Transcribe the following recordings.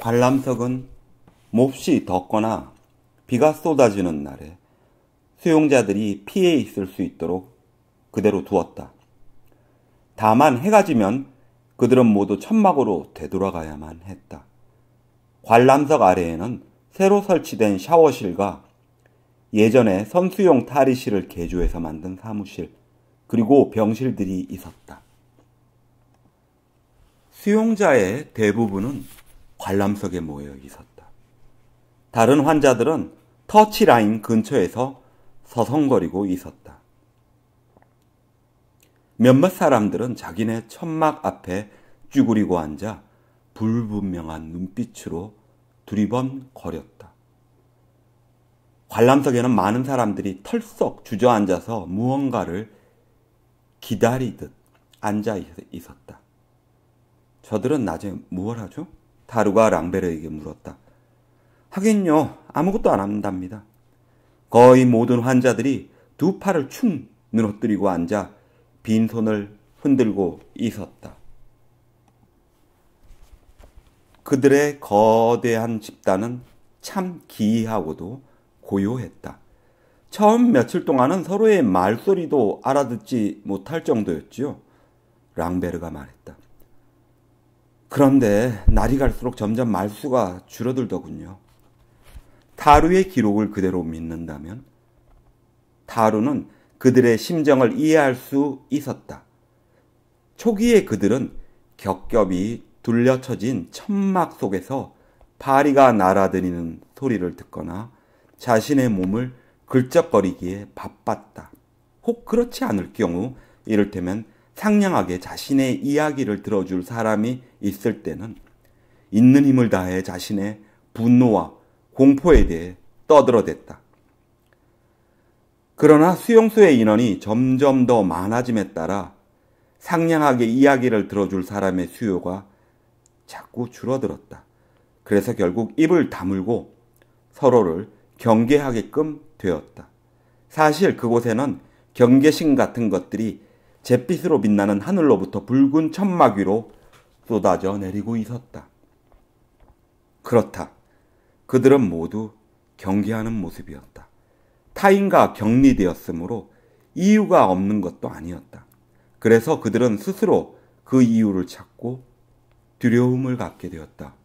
관람석은 몹시 덥거나 비가 쏟아지는 날에 수용자들이 피해 있을 수 있도록 그대로 두었다. 다만 해가 지면 그들은 모두 천막으로 되돌아가야만 했다. 관람석 아래에는 새로 설치된 샤워실과 예전에 선수용 탈의실을 개조해서 만든 사무실, 그리고 병실들이 있었다. 수용자의 대부분은 관람석에 모여 있었다. 다른 환자들은 터치라인 근처에서 서성거리고 있었다. 몇몇 사람들은 자기네 천막 앞에 쭈그리고 앉아 불분명한 눈빛으로 두리번거렸다. 관람석에는 많은 사람들이 털썩 주저앉아서 무언가를 기다리듯 앉아 있었다. 저들은 낮에 무엇 하죠? 타루가 랑베르에게 물었다. 하긴요, 아무것도 안 한답니다. 거의 모든 환자들이 두 팔을 축 늘어뜨리고 앉아 빈손을 흔들고 있었다. 그들의 거대한 집단은 참 기이하고도 고요했다. 처음 며칠 동안은 서로의 말소리도 알아듣지 못할 정도였지요. 랑베르가 말했다. 그런데 날이 갈수록 점점 말수가 줄어들더군요. 타루의 기록을 그대로 믿는다면 타루는 그들의 심정을 이해할 수 있었다. 초기에 그들은 겹겹이 둘려쳐진 천막 속에서 파리가 날아다니는 소리를 듣거나 자신의 몸을 긁적거리기에 바빴다. 혹 그렇지 않을 경우 이를테면 상냥하게 자신의 이야기를 들어줄 사람이 있을 때는 있는 힘을 다해 자신의 분노와 공포에 대해 떠들어댔다. 그러나 수용소의 인원이 점점 더 많아짐에 따라 상냥하게 이야기를 들어줄 사람의 수요가 자꾸 줄어들었다. 그래서 결국 입을 다물고 서로를 경계하게끔 되었다. 사실 그곳에는 경계심 같은 것들이 잿빛으로 빛나는 하늘로부터 붉은 천막 위로 쏟아져 내리고 있었다. 그렇다. 그들은 모두 경계하는 모습이었다. 타인과 격리되었으므로 이유가 없는 것도 아니었다. 그래서 그들은 스스로 그 이유를 찾고 두려움을 갖게 되었다.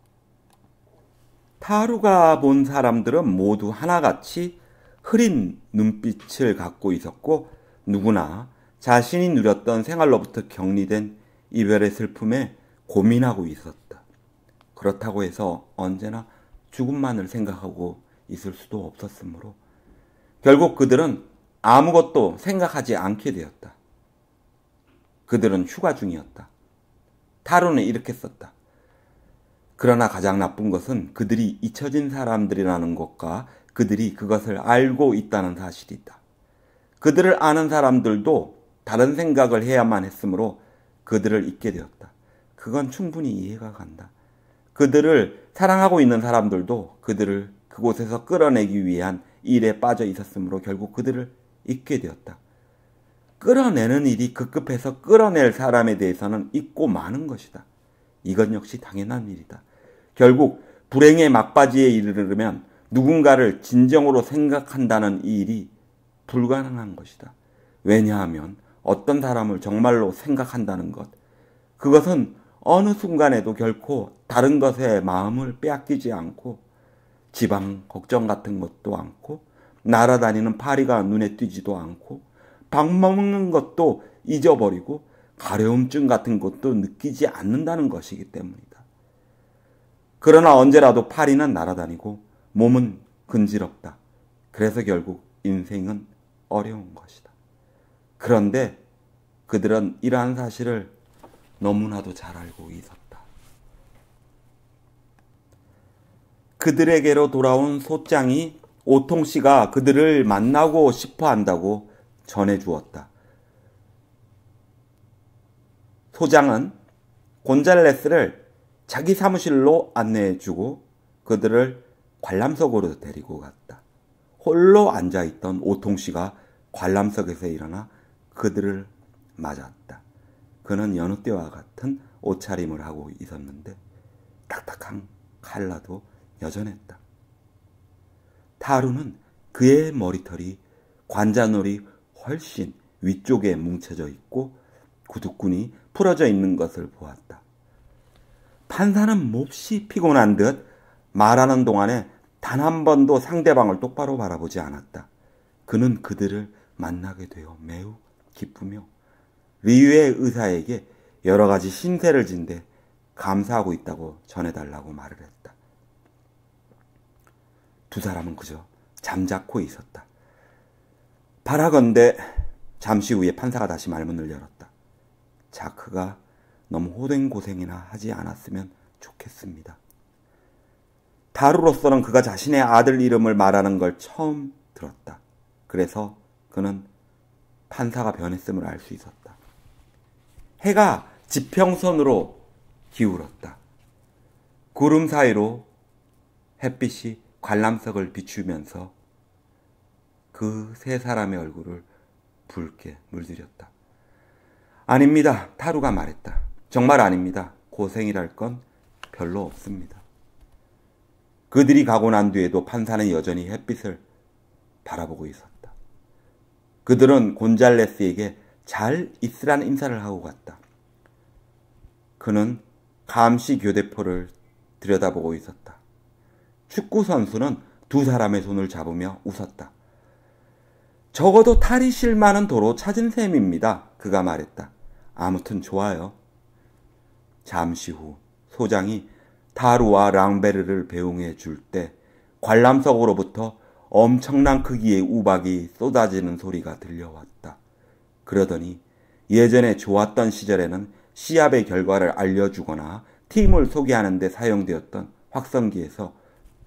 타루가 본 사람들은 모두 하나같이 흐린 눈빛을 갖고 있었고 누구나 자신이 누렸던 생활로부터 격리된 이별의 슬픔에 고민하고 있었다. 그렇다고 해서 언제나 죽음만을 생각하고 있을 수도 없었으므로 결국 그들은 아무것도 생각하지 않게 되었다. 그들은 휴가 중이었다. 타루는 이렇게 썼다. 그러나 가장 나쁜 것은 그들이 잊혀진 사람들이라는 것과 그들이 그것을 알고 있다는 사실이다. 그들을 아는 사람들도 다른 생각을 해야만 했으므로 그들을 잊게 되었다. 그건 충분히 이해가 간다. 그들을 사랑하고 있는 사람들도 그들을 그곳에서 끌어내기 위한 일에 빠져 있었으므로 결국 그들을 잊게 되었다. 끌어내는 일이 급급해서 끌어낼 사람에 대해서는 잊고 마는 것이다. 이건 역시 당연한 일이다. 결국 불행의 막바지에 이르르면 누군가를 진정으로 생각한다는 이 일이 불가능한 것이다. 왜냐하면 어떤 사람을 정말로 생각한다는 것, 그것은 어느 순간에도 결코 다른 것에 마음을 빼앗기지 않고 지방 걱정 같은 것도 않고 날아다니는 파리가 눈에 띄지도 않고 밥 먹는 것도 잊어버리고 가려움증 같은 것도 느끼지 않는다는 것이기 때문이다. 그러나 언제라도 파리는 날아다니고 몸은 근지럽다. 그래서 결국 인생은 어려운 것이다. 그런데 그들은 이러한 사실을 너무나도 잘 알고 있었다. 그들에게로 돌아온 소장이 오통 씨가 그들을 만나고 싶어 한다고 전해주었다. 소장은 곤잘레스를 자기 사무실로 안내해주고 그들을 관람석으로 데리고 갔다. 홀로 앉아있던 오통 씨가 관람석에서 일어나 그들을 맞았다. 그는 여느 때와 같은 옷차림을 하고 있었는데 딱딱한 칼라도 여전했다. 타루는 그의 머리털이 관자놀이 훨씬 위쪽에 뭉쳐져 있고 구두끈이 풀어져 있는 것을 보았다. 판사는 몹시 피곤한 듯 말하는 동안에 단 한 번도 상대방을 똑바로 바라보지 않았다. 그는 그들을 만나게 되어 매우 기쁘며 리유의 의사에게 여러 가지 신세를 진데 감사하고 있다고 전해달라고 말을 했다. 두 사람은 그저 잠자코 있었다. 바라건대 잠시 후에 판사가 다시 말문을 열었다. 자크가 너무 호된 고생이나 하지 않았으면 좋겠습니다. 타루로서는 그가 자신의 아들 이름을 말하는 걸 처음 들었다. 그래서 그는 판사가 변했음을 알 수 있었다. 해가 지평선으로 기울었다. 구름 사이로 햇빛이 관람석을 비추면서 그 세 사람의 얼굴을 붉게 물들였다. 아닙니다. 타루가 말했다. 정말 아닙니다. 고생이랄 건 별로 없습니다. 그들이 가고 난 뒤에도 판사는 여전히 햇빛을 바라보고 있었다. 그들은 곤잘레스에게 잘 있으란 인사를 하고 갔다. 그는 감시 교대포를 들여다보고 있었다. 축구 선수는 두 사람의 손을 잡으며 웃었다. 적어도 탈이 실만한 도로 찾은 셈입니다. 그가 말했다. 아무튼 좋아요. 잠시 후 소장이 타루와 랑베르를 배웅해 줄 때 관람석으로부터 엄청난 크기의 우박이 쏟아지는 소리가 들려왔다. 그러더니 예전에 좋았던 시절에는 시합의 결과를 알려주거나 팀을 소개하는 데 사용되었던 확성기에서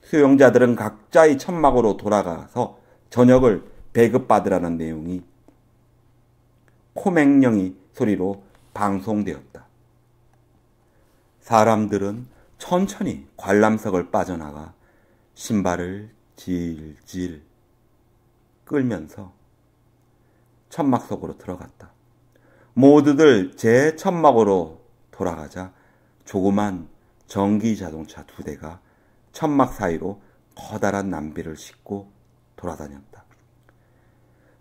수용자들은 각자의 천막으로 돌아가서 저녁을 배급받으라는 내용이 코맹령이 소리로 방송되었다. 사람들은 천천히 관람석을 빠져나가 신발을 질질 끌면서 천막 속으로 들어갔다. 모두들 제 천막으로 돌아가자 조그만 전기 자동차 2대가 천막 사이로 커다란 남비를 싣고 돌아다녔다.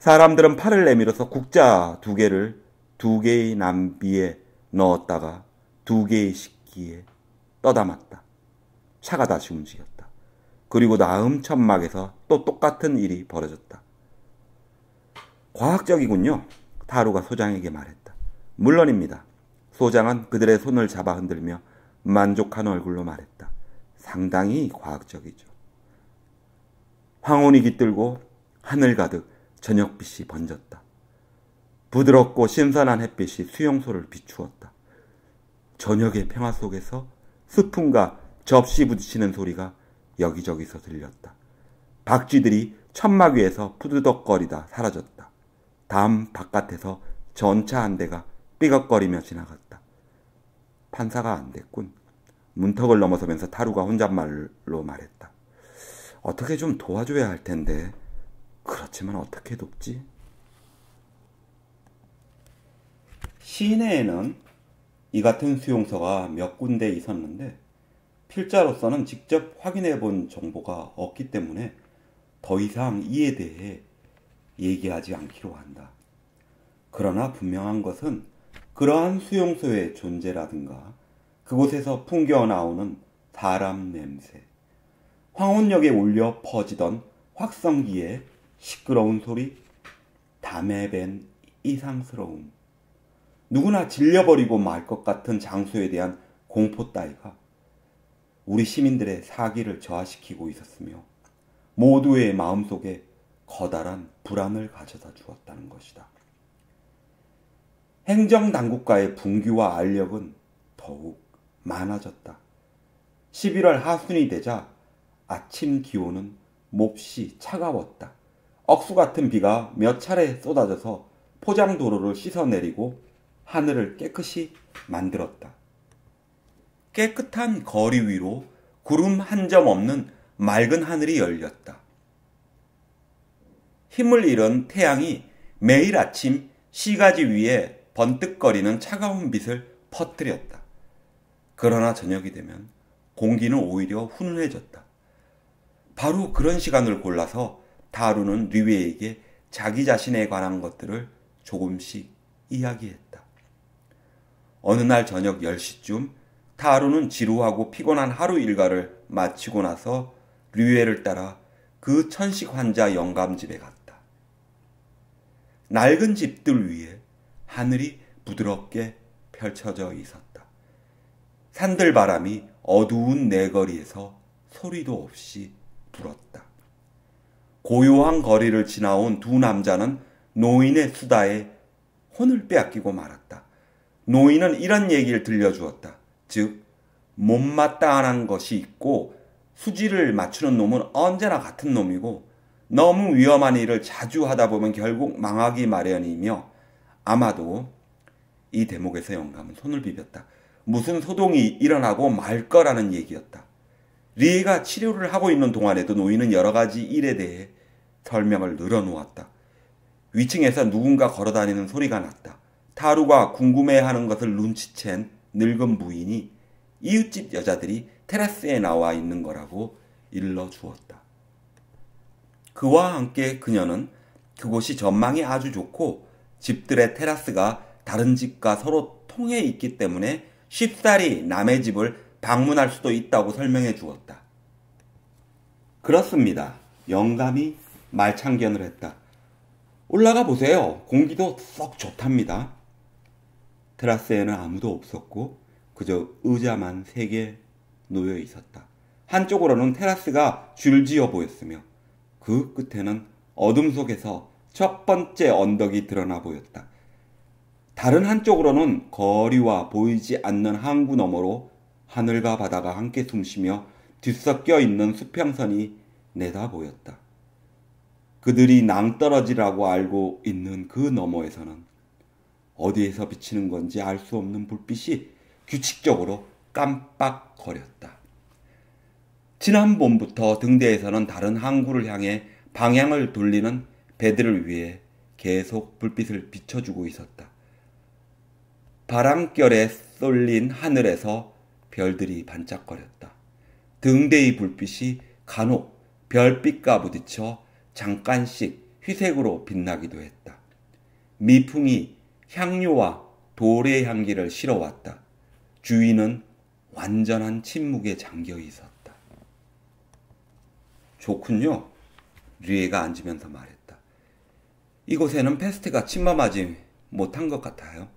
사람들은 팔을 내밀어서 국자 2개를 2개의 남비에 넣었다가 2개의 식기에 떠담았다. 차가 다시 움직였다. 그리고 다음 천막에서 또 똑같은 일이 벌어졌다. 과학적이군요. 타루가 소장에게 말했다. 물론입니다. 소장은 그들의 손을 잡아 흔들며 만족한 얼굴로 말했다. 상당히 과학적이죠. 황혼이 깃들고 하늘 가득 저녁빛이 번졌다. 부드럽고 신선한 햇빛이 수용소를 비추었다. 저녁의 평화 속에서 스푼과 접시 부딪히는 소리가 여기저기서 들렸다. 박쥐들이 천막 위에서 푸드덕거리다 사라졌다. 담 바깥에서 전차 한 대가 삐걱거리며 지나갔다. 판사가 안 됐군. 문턱을 넘어서면서 타루가 혼잣말로 말했다. 어떻게 좀 도와줘야 할 텐데. 그렇지만 어떻게 돕지? 시내에는 이 같은 수용소가 몇 군데 있었는데 필자로서는 직접 확인해 본 정보가 없기 때문에 더 이상 이에 대해 얘기하지 않기로 한다. 그러나 분명한 것은 그러한 수용소의 존재라든가 그곳에서 풍겨 나오는 사람 냄새, 황혼역에 울려 퍼지던 확성기의 시끄러운 소리, 담에 밴 이상스러움, 누구나 질려버리고 말 것 같은 장소에 대한 공포 따위가 우리 시민들의 사기를 저하시키고 있었으며 모두의 마음속에 커다란 불안을 가져다 주었다는 것이다. 행정당국과의 분규와 알력은 더욱 많아졌다. 11월 하순이 되자 아침 기온은 몹시 차가웠다. 억수 같은 비가 몇 차례 쏟아져서 포장도로를 씻어내리고 하늘을 깨끗이 만들었다. 깨끗한 거리 위로 구름 한 점 없는 맑은 하늘이 열렸다. 힘을 잃은 태양이 매일 아침 시가지 위에 번뜩거리는 차가운 빛을 퍼뜨렸다. 그러나 저녁이 되면 공기는 오히려 훈훈해졌다. 바로 그런 시간을 골라서 타하루는 류웨에게 자기 자신에 관한 것들을 조금씩 이야기했다. 어느 날 저녁 10시쯤 타하루는 지루하고 피곤한 하루 일과를 마치고 나서 류웨를 따라 그 천식 환자 영감집에 갔다. 낡은 집들 위에 하늘이 부드럽게 펼쳐져 있었다. 산들바람이 어두운 내거리에서 소리도 없이 불었다. 고요한 거리를 지나온 두 남자는 노인의 수다에 혼을 빼앗기고 말았다. 노인은 이런 얘기를 들려주었다. 즉, 못마땅한 것이 있고 수지를 맞추는 놈은 언제나 같은 놈이고 너무 위험한 일을 자주 하다 보면 결국 망하기 마련이며, 아마도 이 대목에서 영감은 손을 비볐다. 무슨 소동이 일어나고 말 거라는 얘기였다. 리에가 치료를 하고 있는 동안에도 노인은 여러 가지 일에 대해 설명을 늘어놓았다. 위층에서 누군가 걸어다니는 소리가 났다. 타루가 궁금해하는 것을 눈치챈 늙은 부인이 이웃집 여자들이 테라스에 나와 있는 거라고 일러주었다. 그와 함께 그녀는 그곳이 전망이 아주 좋고 집들의 테라스가 다른 집과 서로 통해 있기 때문에 쉽사리 남의 집을 방문할 수도 있다고 설명해 주었다. 그렇습니다. 영감이 말창견을 했다. 올라가 보세요. 공기도 썩 좋답니다. 테라스에는 아무도 없었고 그저 의자만 3개 놓여 있었다. 한쪽으로는 테라스가 줄지어 보였으며 그 끝에는 어둠 속에서 첫 번째 언덕이 드러나 보였다. 다른 한쪽으로는 거리와 보이지 않는 항구 너머로 하늘과 바다가 함께 숨쉬며 뒤섞여 있는 수평선이 내다 보였다. 그들이 낭떠러지라고 알고 있는 그 너머에서는 어디에서 비치는 건지 알 수 없는 불빛이 규칙적으로 깜빡거렸다. 지난 봄부터 등대에서는 다른 항구를 향해 방향을 돌리는 배들을 위해 계속 불빛을 비춰주고 있었다. 바람결에 쏠린 하늘에서 별들이 반짝거렸다. 등대의 불빛이 간혹 별빛과 부딪혀 잠깐씩 회색으로 빛나기도 했다. 미풍이 향료와 돌의 향기를 실어왔다. 주위는 완전한 침묵에 잠겨 있었다. 좋군요. 류에가 앉으면서 말했다. 이곳에는 페스트가 침범하지 못한 것 같아요.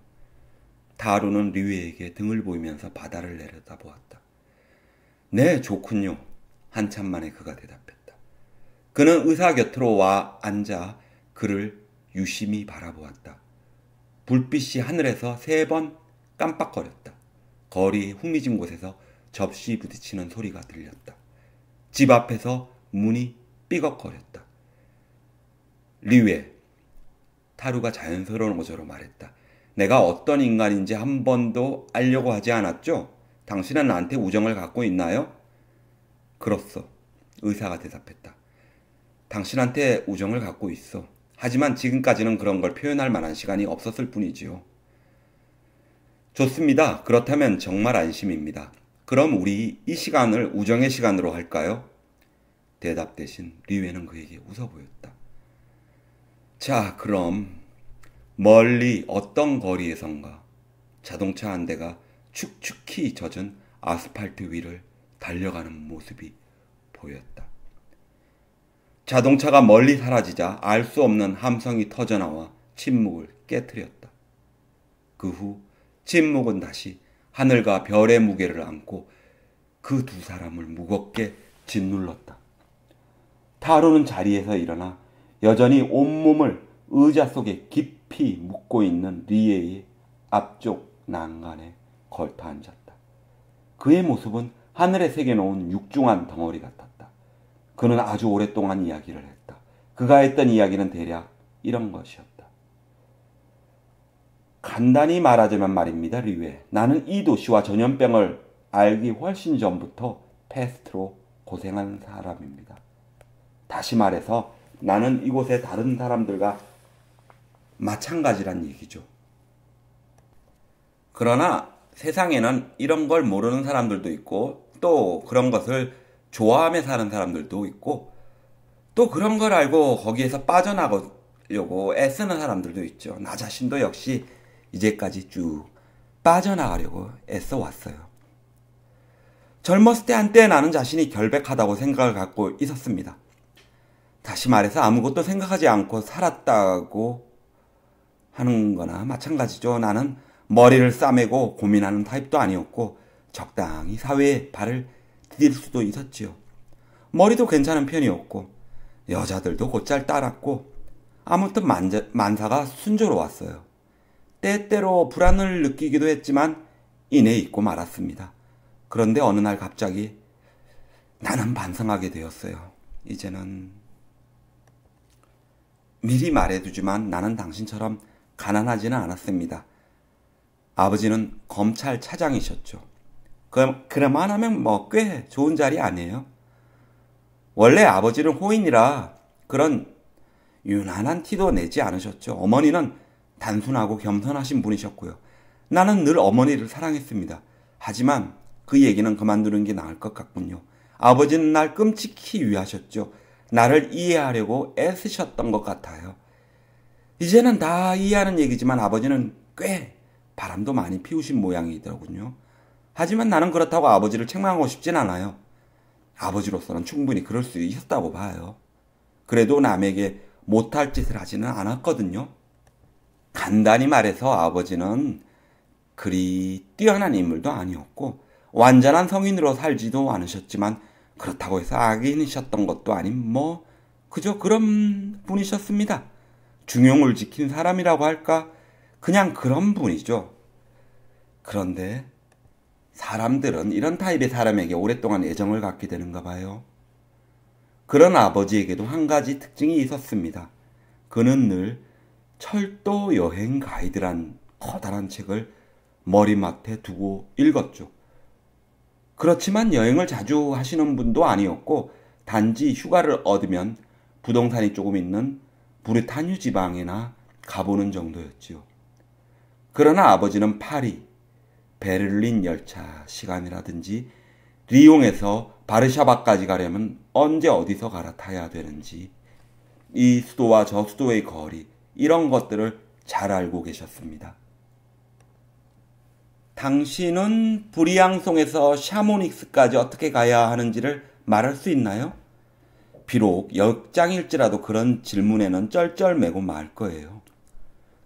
타하루는 류에에게 등을 보이면서 바다를 내려다보았다. 네, 좋군요. 한참 만에 그가 대답했다. 그는 의사 곁으로 와 앉아 그를 유심히 바라보았다. 불빛이 하늘에서 3번 깜빡거렸다. 거리 흥미진 곳에서 접시 부딪히는 소리가 들렸다. 집 앞에서 문이 삐걱거렸다. 류에, 타루가 자연스러운 어조로 말했다. 내가 어떤 인간인지 한 번도 알려고 하지 않았죠? 당신은 나한테 우정을 갖고 있나요? 그렇소. 의사가 대답했다. 당신한테 우정을 갖고 있어. 하지만 지금까지는 그런 걸 표현할 만한 시간이 없었을 뿐이지요. 좋습니다. 그렇다면 정말 안심입니다. 그럼 우리 이 시간을 우정의 시간으로 할까요? 대답 대신 류에는 그에게 웃어 보였다. 자, 그럼 멀리 어떤 거리에선가 자동차 한 대가 축축히 젖은 아스팔트 위를 달려가는 모습이 보였다. 자동차가 멀리 사라지자 알 수 없는 함성이 터져나와 침묵을 깨트렸다. 그 후 침묵은 다시 하늘과 별의 무게를 안고 그 두 사람을 무겁게 짓눌렀다. 타하루는 자리에서 일어나 여전히 온몸을 의자 속에 깊이 묻고 있는 리에의 앞쪽 난간에 걸터 앉았다. 그의 모습은 하늘에 새겨놓은 육중한 덩어리 같았다. 그는 아주 오랫동안 이야기를 했다. 그가 했던 이야기는 대략 이런 것이었다. 간단히 말하자면 말입니다, 류에. 나는 이 도시와 전염병을 알기 훨씬 전부터 패스트로 고생한 사람입니다. 다시 말해서 나는 이곳의 다른 사람들과 마찬가지란 얘기죠. 그러나 세상에는 이런 걸 모르는 사람들도 있고 또 그런 것을 좋아하며 사는 사람들도 있고 또 그런 걸 알고 거기에서 빠져나가려고 애쓰는 사람들도 있죠. 나 자신도 역시 이제까지 쭉 빠져나가려고 애써 왔어요. 젊었을 때 한때 나는 자신이 결백하다고 생각을 갖고 있었습니다. 다시 말해서 아무것도 생각하지 않고 살았다고 하는 거나 마찬가지죠. 나는 머리를 싸매고 고민하는 타입도 아니었고 적당히 사회에 발을 디딜 수도 있었지요. 머리도 괜찮은 편이었고 여자들도 곧잘 따랐고 아무튼 만사가 순조로웠어요. 때때로 불안을 느끼기도 했지만 이내 잊고 말았습니다. 그런데 어느 날 갑자기 나는 반성하게 되었어요. 이제는 미리 말해두지만 나는 당신처럼 가난하지는 않았습니다. 아버지는 검찰 차장이셨죠. 그래만 하면 꽤 좋은 자리 아니에요? 원래 아버지는 호인이라 그런 유난한 티도 내지 않으셨죠. 어머니는 단순하고 겸손하신 분이셨고요. 나는 늘 어머니를 사랑했습니다. 하지만 그 얘기는 그만두는 게 나을 것 같군요. 아버지는 날 끔찍히 위하셨죠. 나를 이해하려고 애쓰셨던 것 같아요. 이제는 다 이해하는 얘기지만 아버지는 꽤 바람도 많이 피우신 모양이더군요. 하지만 나는 그렇다고 아버지를 책망하고 싶진 않아요. 아버지로서는 충분히 그럴 수 있었다고 봐요. 그래도 남에게 못할 짓을 하지는 않았거든요. 간단히 말해서 아버지는 그리 뛰어난 인물도 아니었고 완전한 성인으로 살지도 않으셨지만 그렇다고 해서 악인이셨던 것도 아닌 그저 그런 분이셨습니다. 중용을 지킨 사람이라고 할까? 그냥 그런 분이죠. 그런데 사람들은 이런 타입의 사람에게 오랫동안 애정을 갖게 되는가 봐요. 그런 아버지에게도 한 가지 특징이 있었습니다. 그는 늘 철도 여행 가이드란 커다란 책을 머리맡에 두고 읽었죠. 그렇지만 여행을 자주 하시는 분도 아니었고 단지 휴가를 얻으면 부동산이 조금 있는 브르타뉴 지방에나 가보는 정도였지요. 그러나 아버지는 파리, 베를린 열차 시간이라든지 리옹에서 바르샤바까지 가려면 언제 어디서 갈아타야 되는지 이 수도와 저 수도의 거리 이런 것들을 잘 알고 계셨습니다. 당신은 브리앙송에서 샤모닉스까지 어떻게 가야 하는지를 말할 수 있나요? 비록 역장일지라도 그런 질문에는 쩔쩔매고 말 거예요.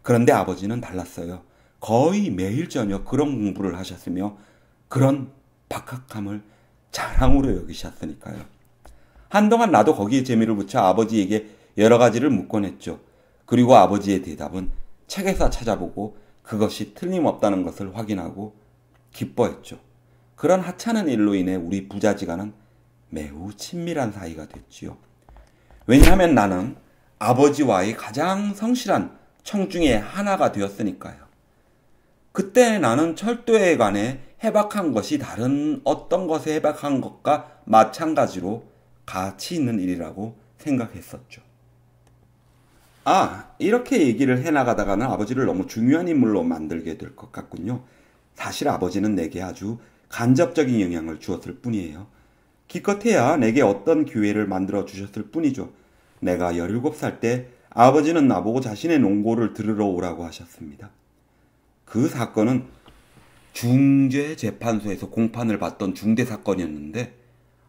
그런데 아버지는 달랐어요. 거의 매일 저녁 그런 공부를 하셨으며 그런 박학함을 자랑으로 여기셨으니까요. 한동안 나도 거기에 재미를 붙여 아버지에게 여러 가지를 묻곤 했죠. 그리고 아버지의 대답은 책에서 찾아보고 그것이 틀림없다는 것을 확인하고 기뻐했죠. 그런 하찮은 일로 인해 우리 부자지간은 매우 친밀한 사이가 됐지요. 왜냐하면 나는 아버지와의 가장 성실한 청 중에 하나가 되었으니까요. 그때 나는 철도에 관해 해박한 것이 다른 어떤 것에 해박한 것과 마찬가지로 가치 있는 일이라고 생각했었죠. 이렇게 얘기를 해나가다가는 아버지를 너무 중요한 인물로 만들게 될 것 같군요. 사실 아버지는 내게 아주 간접적인 영향을 주었을 뿐이에요. 기껏해야 내게 어떤 기회를 만들어 주셨을 뿐이죠. 내가 17살 때 아버지는 나보고 자신의 논고를 들으러 오라고 하셨습니다. 그 사건은 중재재판소에서 공판을 받던 중대사건이었는데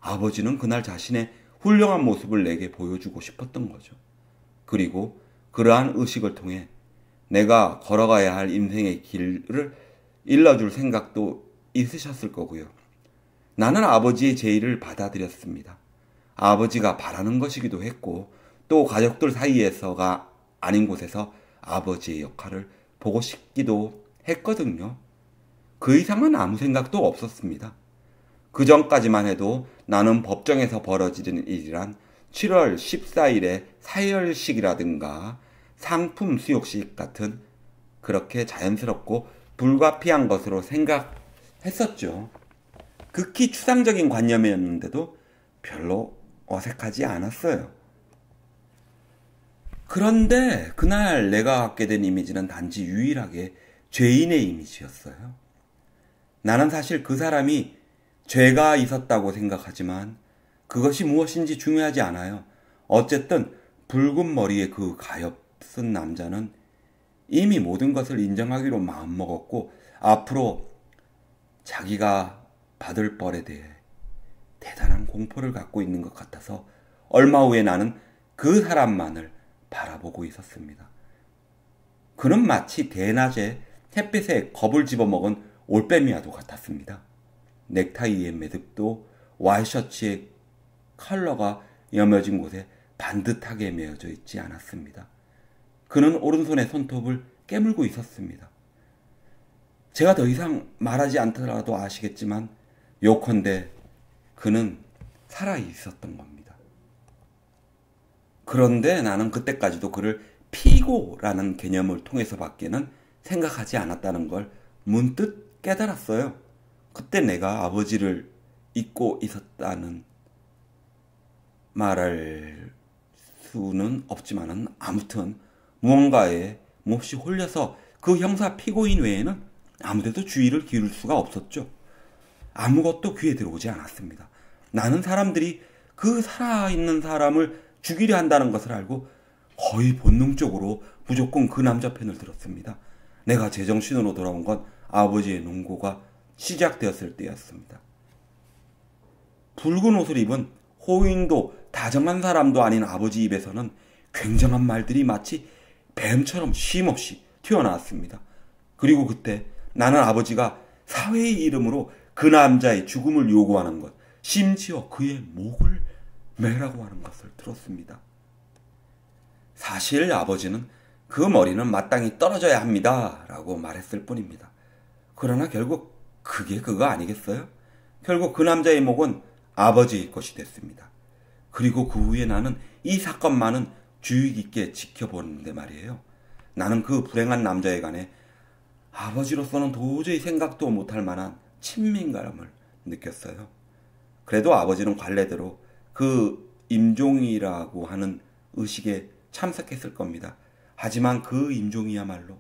아버지는 그날 자신의 훌륭한 모습을 내게 보여주고 싶었던 거죠. 그리고 그러한 의식을 통해 내가 걸어가야 할 인생의 길을 일러줄 생각도 있으셨을 거고요. 나는 아버지의 제의를 받아들였습니다. 아버지가 바라는 것이기도 했고 또 가족들 사이에서가 아닌 곳에서 아버지의 역할을 보고 싶기도 했거든요. 그 이상은 아무 생각도 없었습니다. 그 전까지만 해도 나는 법정에서 벌어지는 일이란 7월 14일의 사열식이라든가 상품 수욕식 같은 그렇게 자연스럽고 불가피한 것으로 생각했었죠. 극히 추상적인 관념이었는데도 별로 어색하지 않았어요. 그런데 그날 내가 갖게 된 이미지는 단지 유일하게 죄인의 이미지였어요. 나는 사실 그 사람이 죄가 있었다고 생각하지만 그것이 무엇인지 중요하지 않아요. 어쨌든 붉은 머리의 그 가엾은 남자는 이미 모든 것을 인정하기로 마음먹었고 앞으로 자기가 받을 벌에 대해 대단한 공포를 갖고 있는 것 같아서 얼마 후에 나는 그 사람만을 바라보고 있었습니다. 그는 마치 대낮에 햇빛에 겁을 집어먹은 올빼미와도 같았습니다. 넥타이의 매듭도 와이셔츠의 컬러가 여며진 곳에 반듯하게 매어져 있지 않았습니다. 그는 오른손의 손톱을 깨물고 있었습니다. 제가 더 이상 말하지 않더라도 아시겠지만 요컨대 그는 살아 있었던 겁니다. 그런데 나는 그때까지도 그를 피고라는 개념을 통해서밖에는 생각하지 않았다는 걸 문득 깨달았어요. 그때 내가 아버지를 잊고 있었다는 말할 수는 없지만은 아무튼 무언가에 몹시 홀려서 그 형사 피고인 외에는 아무데도 주의를 기울일 수가 없었죠. 아무것도 귀에 들어오지 않았습니다. 나는 사람들이 그 살아있는 사람을 죽이려 한다는 것을 알고 거의 본능적으로 무조건 그 남자 편을 들었습니다. 내가 제정신으로 돌아온 건 아버지의 농고가 시작되었을 때였습니다. 붉은 옷을 입은 호인도 다정한 사람도 아닌 아버지 입에서는 굉장한 말들이 마치 뱀처럼 쉼없이 튀어나왔습니다. 그리고 그때 나는 아버지가 사회의 이름으로 그 남자의 죽음을 요구하는 것, 심지어 그의 목을 매라고 하는 것을 들었습니다. 사실 아버지는 그 머리는 마땅히 떨어져야 합니다 라고 말했을 뿐입니다. 그러나 결국 그게 그거 아니겠어요? 결국 그 남자의 목은 아버지의 것이 됐습니다. 그리고 그 후에 나는 이 사건만은 주의 깊게 지켜보는데 말이에요. 나는 그 불행한 남자에 관해 아버지로서는 도저히 생각도 못할 만한 친밀감을 느꼈어요. 그래도 아버지는 관례대로 그 임종이라고 하는 의식에 참석했을 겁니다. 하지만 그 임종이야말로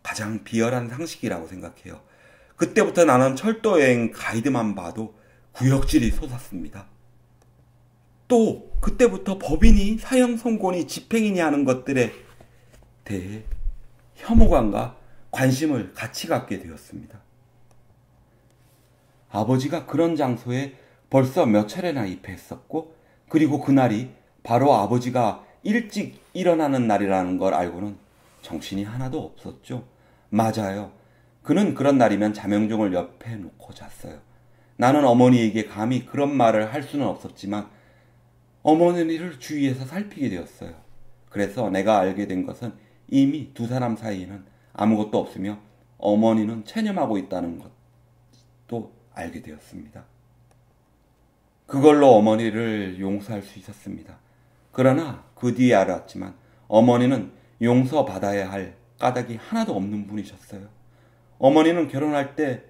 가장 비열한 상식이라고 생각해요. 그때부터 나는 철도여행 가이드만 봐도 구역질이 솟았습니다. 또 그때부터 법인이 사형 선고니 집행이니 하는 것들에 대해 혐오감과 관심을 같이 갖게 되었습니다. 아버지가 그런 장소에 벌써 몇 차례나 입회했었고 그리고 그날이 바로 아버지가 일찍 일어나는 날이라는 걸 알고는 정신이 하나도 없었죠. 맞아요. 그는 그런 날이면 자명종을 옆에 놓고 잤어요. 나는 어머니에게 감히 그런 말을 할 수는 없었지만 어머니를 주위에서 살피게 되었어요. 그래서 내가 알게 된 것은 이미 두 사람 사이에는 아무것도 없으며 어머니는 체념하고 있다는 것도 알게 되었습니다. 그걸로 어머니를 용서할 수 있었습니다. 그러나 그 뒤에 알았지만 어머니는 용서받아야 할 까닭이 하나도 없는 분이셨어요. 어머니는 결혼할 때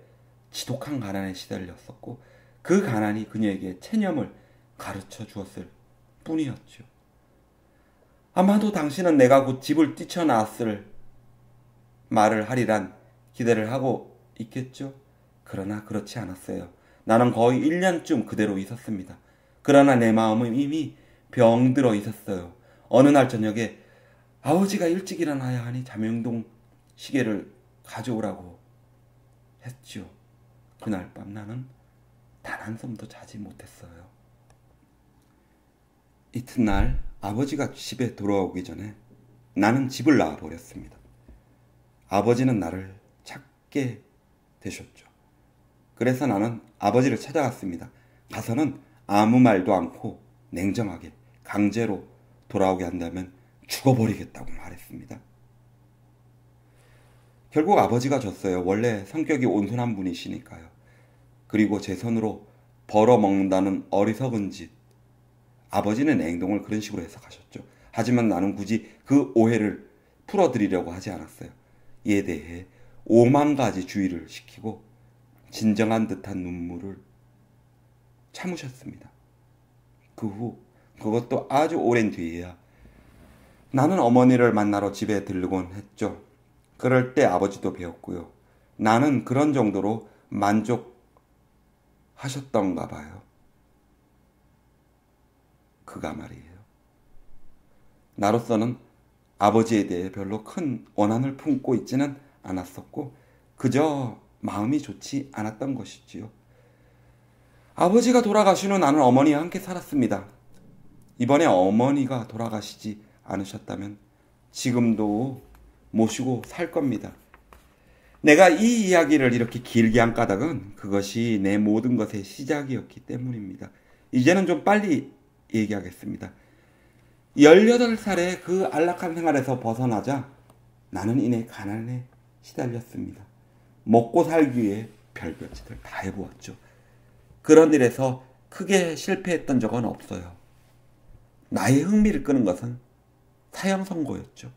지독한 가난에 시달렸었고 그 가난이 그녀에게 체념을 가르쳐 주었을 뿐이었죠. 아마도 당신은 내가 곧 집을 뛰쳐나왔을 말을 하리란 기대를 하고 있겠죠. 그러나 그렇지 않았어요. 나는 거의 1년쯤 그대로 있었습니다. 그러나 내 마음은 이미 병들어 있었어요. 어느 날 저녁에 아버지가 일찍 일어나야 하니 자명동 시계를 가져오라고 했죠. 그날 밤 나는 단 한숨도 자지 못했어요. 이튿날 아버지가 집에 돌아오기 전에 나는 집을 나와버렸습니다. 아버지는 나를 찾게 되셨죠. 그래서 나는 아버지를 찾아갔습니다. 가서는 아무 말도 않고 냉정하게 강제로 돌아오게 한다면 죽어버리겠다고 말했습니다. 결국 아버지가 졌어요. 원래 성격이 온순한 분이시니까요. 그리고 제 손으로 벌어먹는다는 어리석은 짓. 아버지는 행동을 그런 식으로 해석하셨죠. 하지만 나는 굳이 그 오해를 풀어드리려고 하지 않았어요. 이에 대해 5만 가지 주의를 시키고 진정한 듯한 눈물을 참으셨습니다. 그 후 그것도 아주 오랜 뒤에야 나는 어머니를 만나러 집에 들르곤 했죠. 그럴 때 아버지도 배웠고요. 나는 그런 정도로 만족하고 하셨던가 봐요. 그가 말이에요. 나로서는 아버지에 대해 별로 큰 원한을 품고 있지는 않았었고 그저 마음이 좋지 않았던 것이지요. 아버지가 돌아가신 후 나는 어머니와 함께 살았습니다. 이번에 어머니가 돌아가시지 않으셨다면 지금도 모시고 살 겁니다. 내가 이 이야기를 이렇게 길게 한 까닭은 그것이 내 모든 것의 시작이었기 때문입니다. 이제는 좀 빨리 얘기하겠습니다. 18살에 그 안락한 생활에서 벗어나자 나는 이내 가난에 시달렸습니다. 먹고 살기 위해 별별 짓을 다 해보았죠. 그런 일에서 크게 실패했던 적은 없어요. 나의 흥미를 끄는 것은 사형 선고였죠.